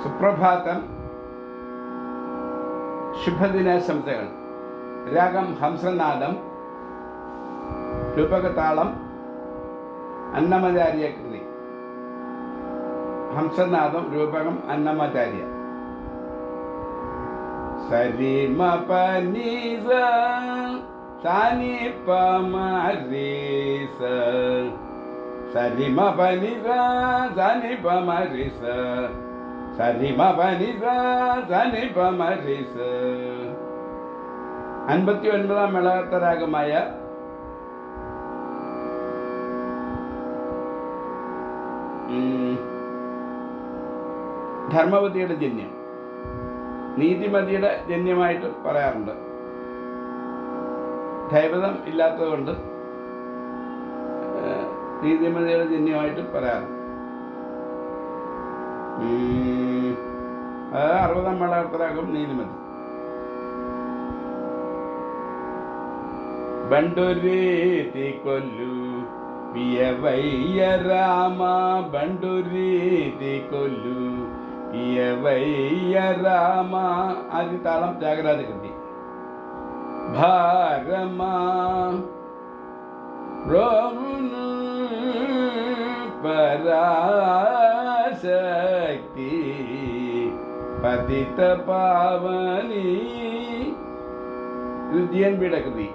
സുപ്രഭാതം, ശുഭദിനാശംസകൾ. രാഗം ഹംസനാദം, രൂപകതാളം അന്നമാചാര്യ കൃതി. ഹംസനാദം, രൂപകം അന്നമാചാര്യ. സരി മ പ നി സ സ നി പ മ രി സ. സരി മ പ നി സ സ നി പ മ രി സ. സരി മ പ നി സ സ നി പ മ രി സ. 59-ാം മേളകർത്ത രാഗമായ ധർമ്മവതിയുടെ ജന്യം, നീതിമതിയുടെ ജന്യമായിട്ട് പറയാറുണ്ട്. ദൈവതം ഇല്ലാത്തതുകൊണ്ട് നീതിമതിയുടെ ജന്യമായിട്ട് പറയാറുണ്ട്. 60-ാം മേളകർത്തരാഗം നീതിമതി. ബണ്ടുരീതി കൊല്ലു പിയവയ്യ രാമ, ബണ്ടുരീതി കൊല്ലു പിയവയ്യ രാമ. ആദ്യ താളം ജാഗരാജ കൃതി. ഭാരമാ പരാശക്തി പതിത പാവനി. ഇത് GNB കൃതി,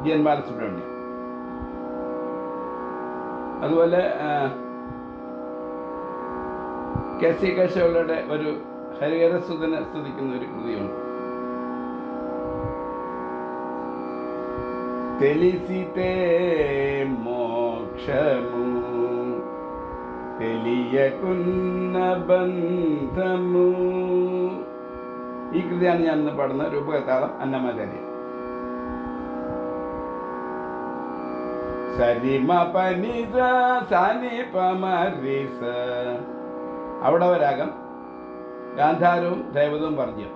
GN ബാലസുബ്രഹ്മണ്യം. അതുപോലെ KC കേശവരുടെ ഒരു ഹരിഹരസുതനെ സ്തുതിക്കുന്ന ഒരു കൃതിയുണ്ട്. తెలిసితే మోక్షము తెలియకున్న బంధము. ഈ കൃതിയാണ് ഞാൻ ഇന്ന് പാടുന്ന രൂപകതാളം അന്നമാചാര്യ. സരി മ പ നി സ സ നി പ മ രി സ. അവിടെ രാഗം ഗാന്ധാരവും ദൈവതവും വർജ്യം.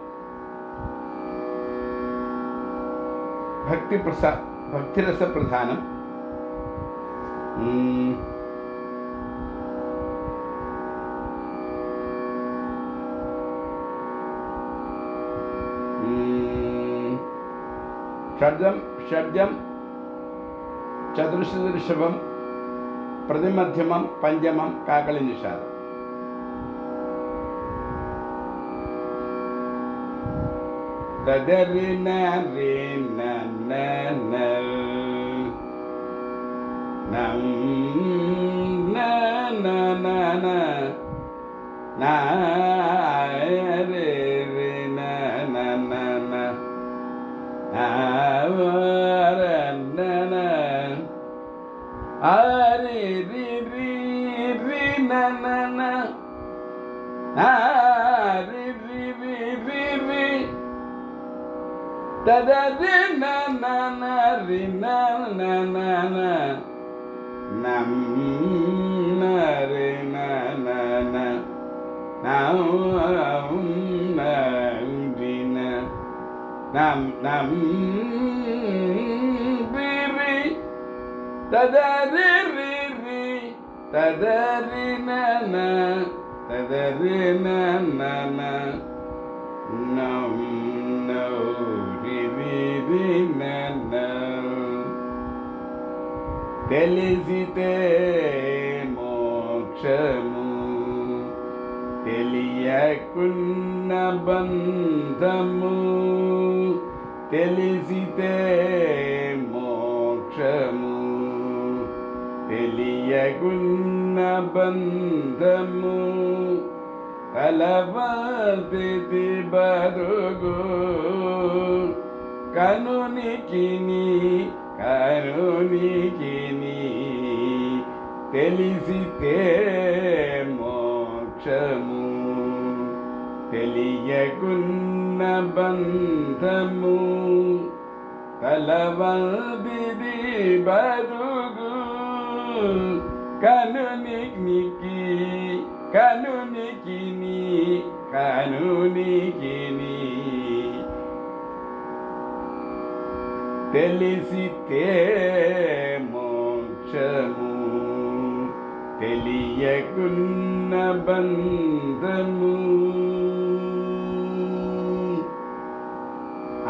ഭക്തിരസപ്രധാനം. ഷഡ്ജം ചതുർശ്രുതി ഋഷഭം, പ്രതിമധ്യമം, പഞ്ചമം, കാകളി നിഷാദം. ദദരി ന രി ന ന ന നം ന ന ന ന ന രി രി ന ന ന ന ന ര ന ന ആ രി രി രി രി ന ന ന ആ രി രി രി രി രി. Da da ri na na na ri na na na na nam na ri na na na nam na ri na nam nam ri ri da da ri ri ri da da ri na na da da ri na na na nam no ri ri ri na na. తెలిసితే మోక్షము తెలియకున్న బంధము. తెలిసితే మోక్షము తెలియకున్న బంధము. కలవతి బరుగు కనునికిని కనునికిని. తెలిసితే మోక్షము తెలియకున్న బంధము. కలవతి బరుగు కనునికి కనునికిని కనునికిని. తెలిసితే మోక్షము తెలియకున్న బంధము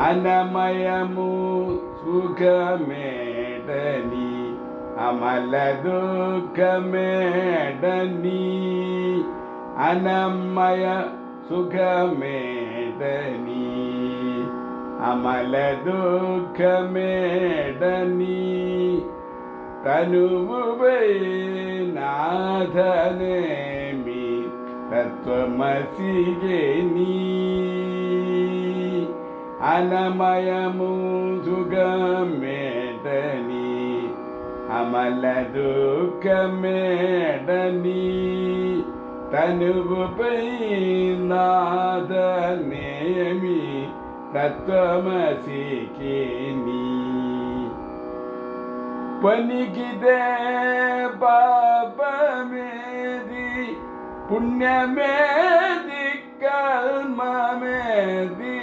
అనమయము సుఖమేడని అమల దుఃఖమేడని అనమయ సుఖమేడని అమల దుఃఖమేడని తనువుపై నాథనేమి తత్వమసిగేని అనమయము సుఖమేడని అమల దుఃఖమేడని తనువుపై నాథనేమి తత్వమసిగేని పనికిదే పాపమేది పుణ్యమేది కర్మమేది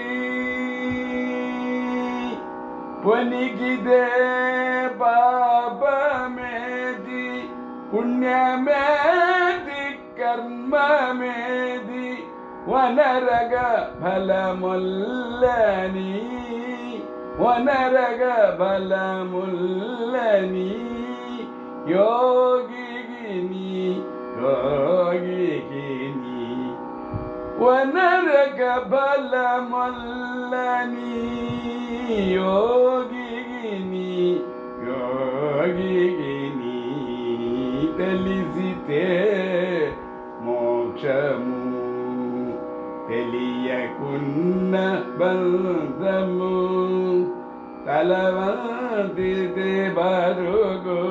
పనికిదే పాపమేది పుణ్యమేది కర్మమేది వనరగ ఫలముల్లని వనరగ బలముల్లని యోగిని వనరగ బలముల్లని యోగిని తెలిసితే మోక్షము తెలియకున్న బంధము తలవంతితే బరుగు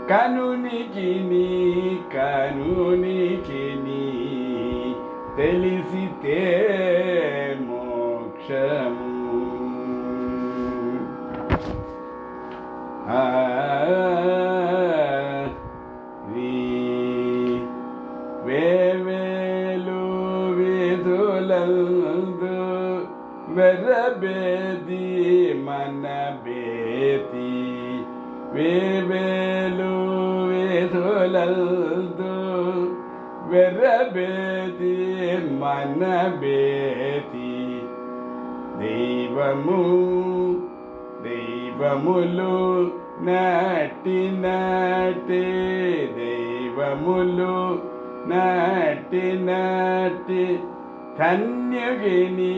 కనునికి తెలిసితే మోక్షము వేవేలు విధులందు వెర్రబేది మన బేతి వేవేలు విధులందు వెర్రబేది మన బేతి దైవములు నాటి దైవములు నాటి ధన్యుగిని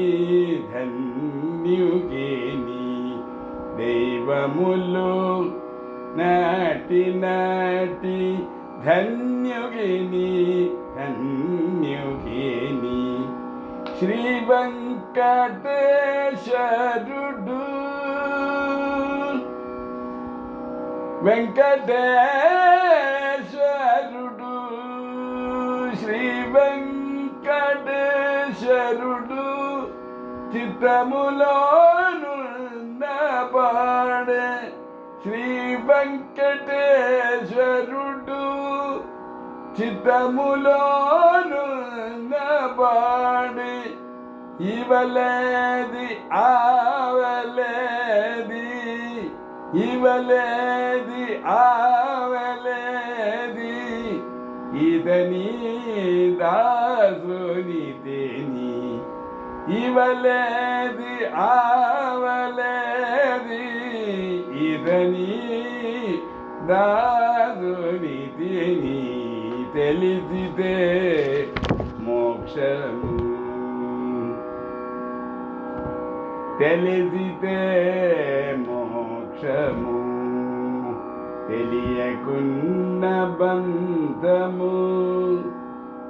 దైవములు నాటి ధన్యుగిని శ్రీ వెంకటేశ్వరుడు శ్రీ వెంకటేశ్వరుడు చిత్తములోనున్న పాడే శ్రీ వెంకటేశ్వరుడు చిత్తములోనున్న పాడే ఇవలేది ఆవలేది ఇదని దాసుని తేని ఇవలేది ఆవలేది ఇదని దాసుని తేని తెలిసితే మోక్షము తెలిసితే మోక్షము తెలియకున్న బంధము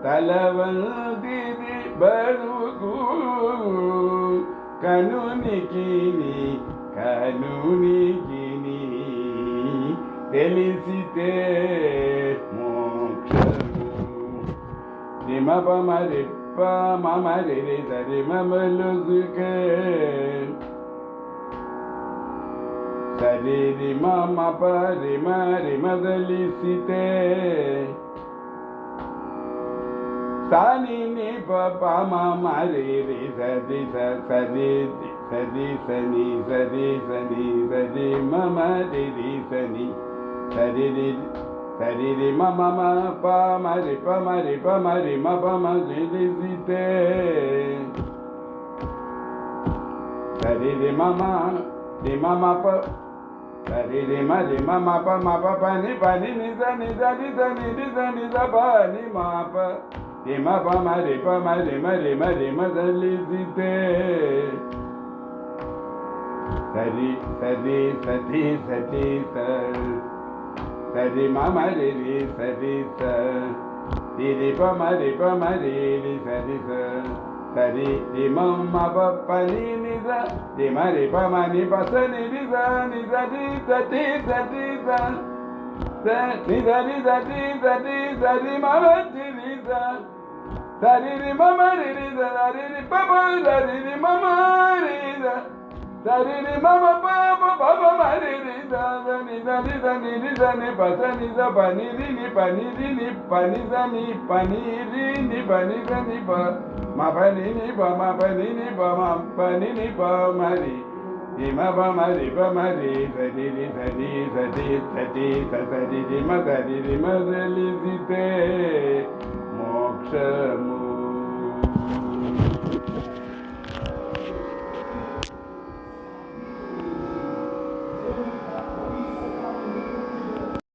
తలవందిది బరుగు కనునికి తెలిసితే మోక్షము రిమపమరిప్ప మమరి సరిమలుసుకే సరి మమ పరిమరిమదలిసితే సాని ని ప మ రి రి సరి sadi sani sadi sani sadi mama didi sani sadi didi sadi di mama ma pa mari pa mari pa mari ma pa ma didi site sadi di mama pa sadi di mama pa ni ni sa ni sa ni sa ni di sa ni sa pa ni ma pa di ma pa mari pa mari ma didi site sadi sadi sadi sadi sa sadi mama didi sadi sa didi pa mari di sadi sa sadi di mama pa ni sa di mari pa ma ni pa sa ni di sa ni sadi sadi sadi sa ni sadi sadi sadi sadi mama didi sa sadi di mama didi sa sadi di papa sadi di mama didi sa sadi di mama papa mama didi sa ni sadi sani di sani pa sani sa pa ni di pa ni sa ni pa ni di pa ni sa ni pa ma pa ni pa ma pa ni pa ma pa ni pa ma di ma pa ma di sadi di sadi sadi sadi sadi di ma sadi di ma sadi site moksha